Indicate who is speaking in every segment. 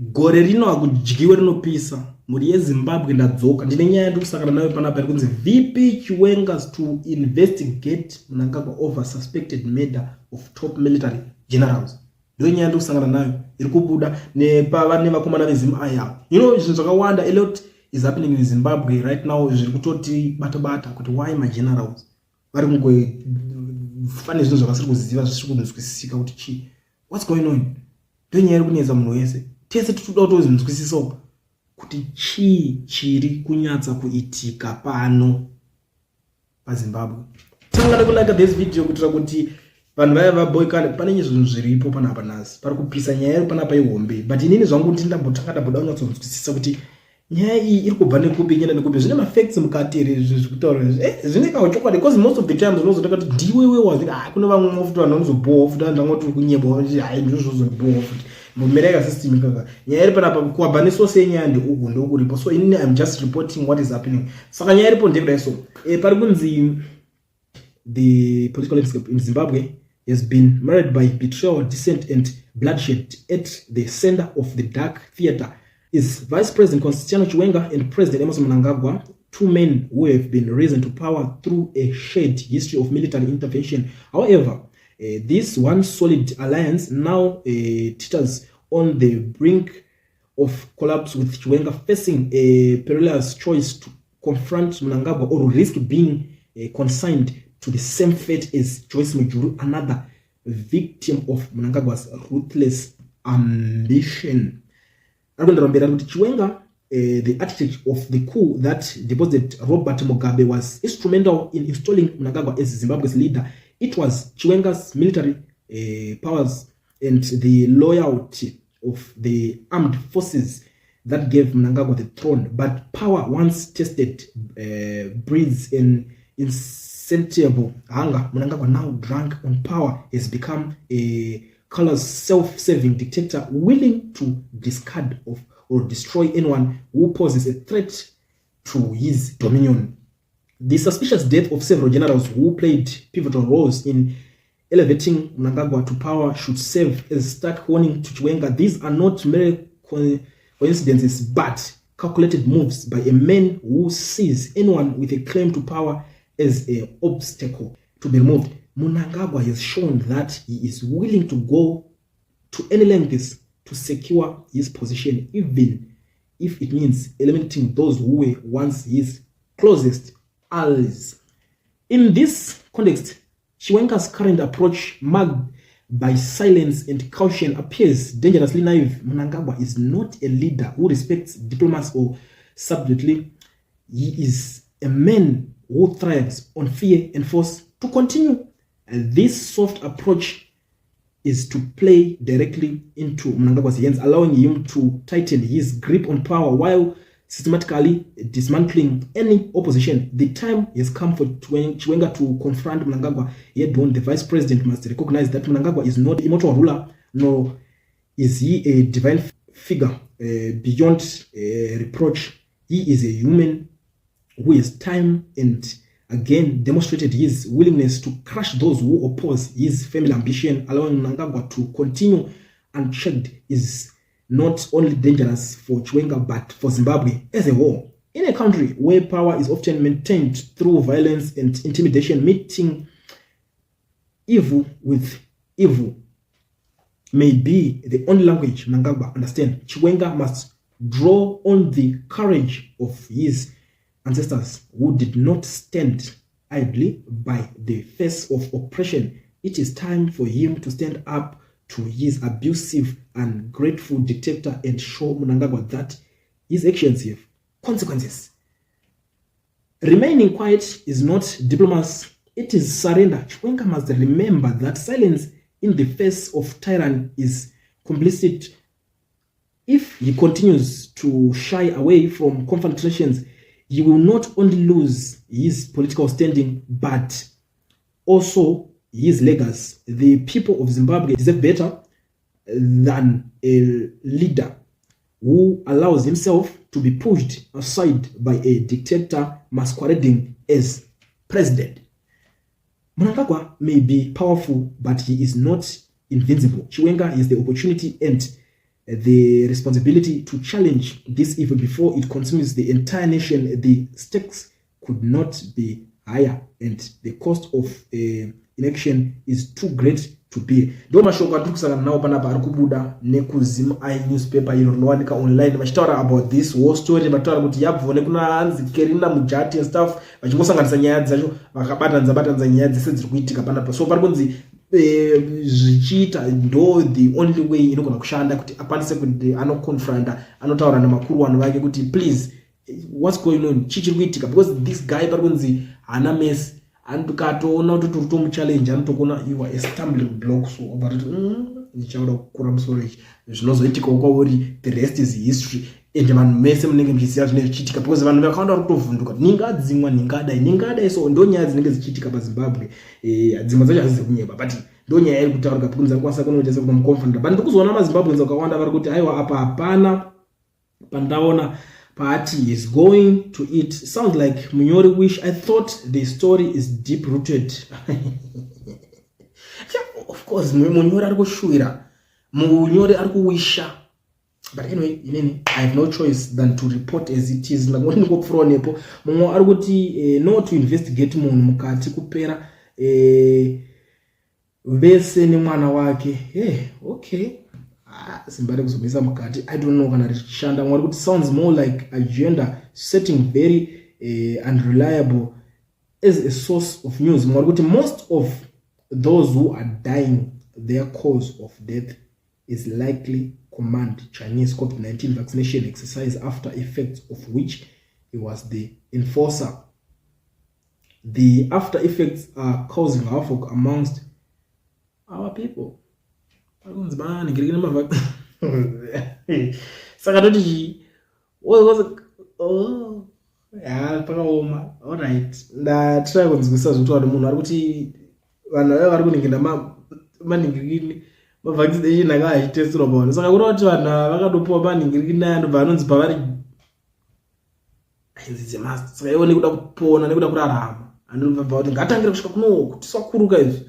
Speaker 1: gore rino hakudyiwe rinopisa. Muri yeZimbabwe ndadzoka ndine nyaya yandikusangana nayo panapa kunzi VP Chiwenga's to investigate Mnangagwa over suspected murder of top military generals. Ndiyo nyaya yandikusangana nayo iri kubuda nepavane vakomana veZim aya. Zvinhu zvakawanda a lot is happening in Zimbabwe right now. Zviri kutoti bata kuti why my generals vari kungofane zvinhu zvavasiri kuziva zvisiri kunzwisisika kuti chi what's going on. Ndiyo nyaya iri kunetsa munhu wese. Tese titoda kutozvinzwisisawo kuti chiri kunyatsa kuitika pano paZimbabwe. Tangana kulike this video kutira kuti vanhu vaya vaboyikane pane zvinhu zviripo panapa nhasi. Pari kupisa nyaya iri panapa ihombe. But inini zvangu ndindaboda kunyatsokunzwisisa kuti nyaya iyi iri kubva nekupi ichienda nekupi. Zvine mafacts mukati here zvekutaura zvine kachokwadi because most of the times unozotaka kuti ndiwewe wazi kune vamwe mafuta vanozobhowa futi ndangoti kunyebwa ndizvozobhowa futi mumereka system ikaka nyaya iri panapa kuabhaniswa senyaya ndeuku ripo. So inini I'm just reporting what is happening. Saka nyaya iripo ndekudai. So pari kunzi the political landscape in Zimbabwe has been marred by betrayal, dissent and bloodshed. At the center of the dark theater is Vice President Constantino Chiwenga and President Emmerson Mnangagwa, two men who have been risen to power through a shared history of military intervention. However, this one solid alliance now teeters on the brink of collapse, with Chiwenga facing a perilous choice to confront Mnangagwa or risk being consigned to the same fate as Joyce Mujuru, another victim of Mnangagwa's ruthless ambition. Chiwenga, the architect of the coup that deposed Robert Mugabe, was instrumental in installing Mnangagwa as Zimbabwe's leader. It was Chiwenga's military powers and the loyalty of the armed forces that gave Mnangagwa the throne. But power, once tested, breeds an insatiable hunger. Mnangagwa, now drunk on power, has become a callous, self-serving dictator willing to discard of or destroy anyone who poses a threat to his dominion. The suspicious death of several generals who played pivotal roles in elevating Mnangagwa to power should serve as stark warning to Chiwenga. These are not mere coincidences, but calculated moves by a man who sees anyone with a claim to power as an obstacle to be removed. Mnangagwa has shown that he is willing to go to any lengths to secure his position, even if it means eliminating those who were once his closest allies. In this context, Chiwenga's current approach, marked by silence and caution, appears dangerously naive. Mnangagwa is not a leader who respects diplomats or subtly. He is a man who thrives on fear and force. To continue this soft approach is to play directly into Mnangagwa's hands, allowing him to tighten his grip on power while systematically dismantling any opposition. The time has come for Chiwenga to confront Mnangagwa head-on. The vice president must recognize that Mnangagwa is not a immortal ruler, nor is he a divine figure beyond reproach. He is a human who has time and again demonstrated his willingness to crush those who oppose his family ambition. Allowing Mnangagwa to continue unchecked is not only dangerous for Chiwenga but for Zimbabwe as a whole. In a country where power is often maintained through violence and intimidation, meeting evil with evil may be the only language Mnangagwa understands. Chiwenga must draw on the courage of his ancestors who did not stand idly by the face of oppression. It is time for him to stand up to his abusive and ungrateful dictator and show Mnangagwa that his actions have consequences. Remaining quiet is not diplomacy, it is surrender. Chiwenga must remember that silence in the face of tyranny is complicit. If he continues to shy away from confrontations, he will not only lose his political standing, but also his legacy. The people of Zimbabwe deserve better than a leader who allows himself to be pushed aside by a dictator masquerading as president. Mnangagwa may be powerful, but he is not invincible. Chiwenga is the opportunity and the responsibility to challenge this evil before it consumes the entire nation. The stakes could not be higher and the cost of inaction is too great to be. Ndo mashoko atukusana nawo panapa ari kubuda nekuzimu newspaper iro rinowanika online vachitaura about this war story, vataura kuti yabvone kuna hanzi Kerina Mujati and stuff vachingosanganisa nyaya dzacho vakabatanza nyaya dzese dziri kuitika panapa. So pari kunzi zvichiita ndo the only way inogona kushanda kuti akwanise kuti anoconfronta anotaura namakuru vanhu vake kuti please what's going on, chichiri kuitika, because this guy pari kunzi hana mess andukatoona kuti turi tomuchallenge anotokona you are a stumbling block. So but ndichaura kukura musoro ichi zvinozoitika kwauri the rest is history. Ende vanhu mese munenge muchiziva zvinenge zvichiitika because vanhu vakawanda vari kutovhunduka ningadzimwa ningadai. So ndo nyaya dzinenge zichiitika paZimbabwe. Dzimwe dzacho hazizi kunyeba but ndo nyaya iri kutaurika because akwanisa kunoita kumuconfront. But ndikuzoona maZimbabweans vakawanda vari kuti aiwa apa hapana pandaona party is going to it. Sounds like Munyori wish. I thought the story is deep rooted. Of course Munyori ari kushuira, Munyori ari kuwisha. But anyway, I have no choice than to report as it is. Ngoni ngopfura nepo mumwe ari kuti no to investigate munhu mukati kupera vese nemwana wake. Okay, simbari kuzobisa mukati. I don't know kana richishanda. Mwari kuti sounds more like agenda setting, very unreliable as a source of news. Mwari kuti most of those who are dying, their cause of death is likely command Chinese COVID-19 vaccination exercise, after effects of which he was the enforcer. The after effects are causing havoc amongst our people. Alright, ndatry kunzwisa zvoti vanhu munhu ari kuti vanhu vaya vari kuningira maningirikini mavaccination anga achitestirwa pavanhu. Saka kureva kuti vanhu vakatopiwa maningirikini aya ndobva anonzi pavari aizidzemast. Saka iwo nekuda kupona nekuda kurarama anobva kuti ngatangire kusvika kuno kuti swakuruka izvi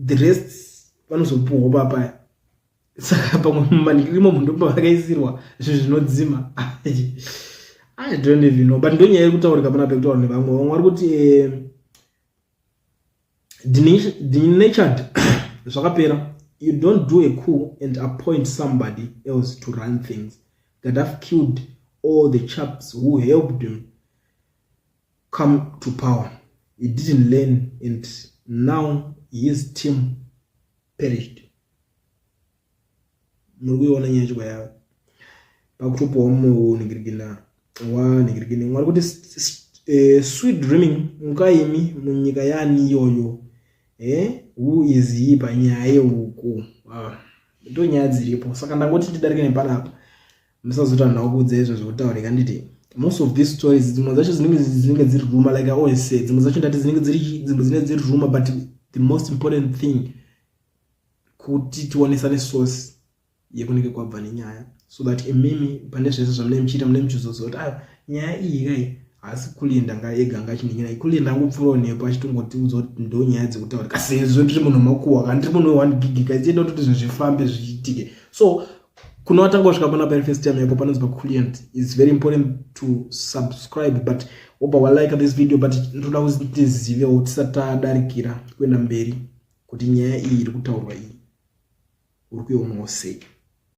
Speaker 1: the rest vanozopuwawo papaya. Saka pamwe mumaningirimo munhu ndopa vakaisirwa zvinhu zvinodzima. I don't even know. But ndonyaya iri kutaurika pana pekutaura nevamwe vamwe vari kuti denatured zvakapera. You don't do a coup and appoint somebody else to run things. Gaddafi killed all the chaps who helped him come to power. He didn't learn and now his team perished. Murikuiona nyaya chikwa yawe pakutopawo muningirikina waningirikini mwari kuti sweet dreaming mukaimi munyika yani iyoyo. Who is he panyaya yeuku? Ndo nyaya dziripo. Saka ndangoti tidarike nepanapa musazoti vanhu vakudza izvo zvekutaurika. Nditi most of these stories dzimwe dzacho dzinenge dziri rumor, like I always say, dzimwe dzacho ndati dzinenge dziri rumor, but the most important thing kuti tionesane source yekunenge kwabva nenyaya, so that imimi pane zvese zvamunenge muchiita munenge muchizoziva kuti nyaya iyi kai hasi kulinda ngaega ngachiningira kulinda ngopfurawo nepo achitongotiudza kuti ndo nyaya dzekutaurika sezvo ndiri munhu makuhwa kana ndiri munhu 1 gig kaitienda kuti zvinhu zvifambe zvichitike. So kunowatanga kusvika pana pa first time yapo panonzi pakuliant. It's very important to subscribe, but oba walike this video, but ndoda kuti zivewo tisatadarikira kuenda mberi kuti nyaya iyi iri kutaurwa iyi uri kuiona sei.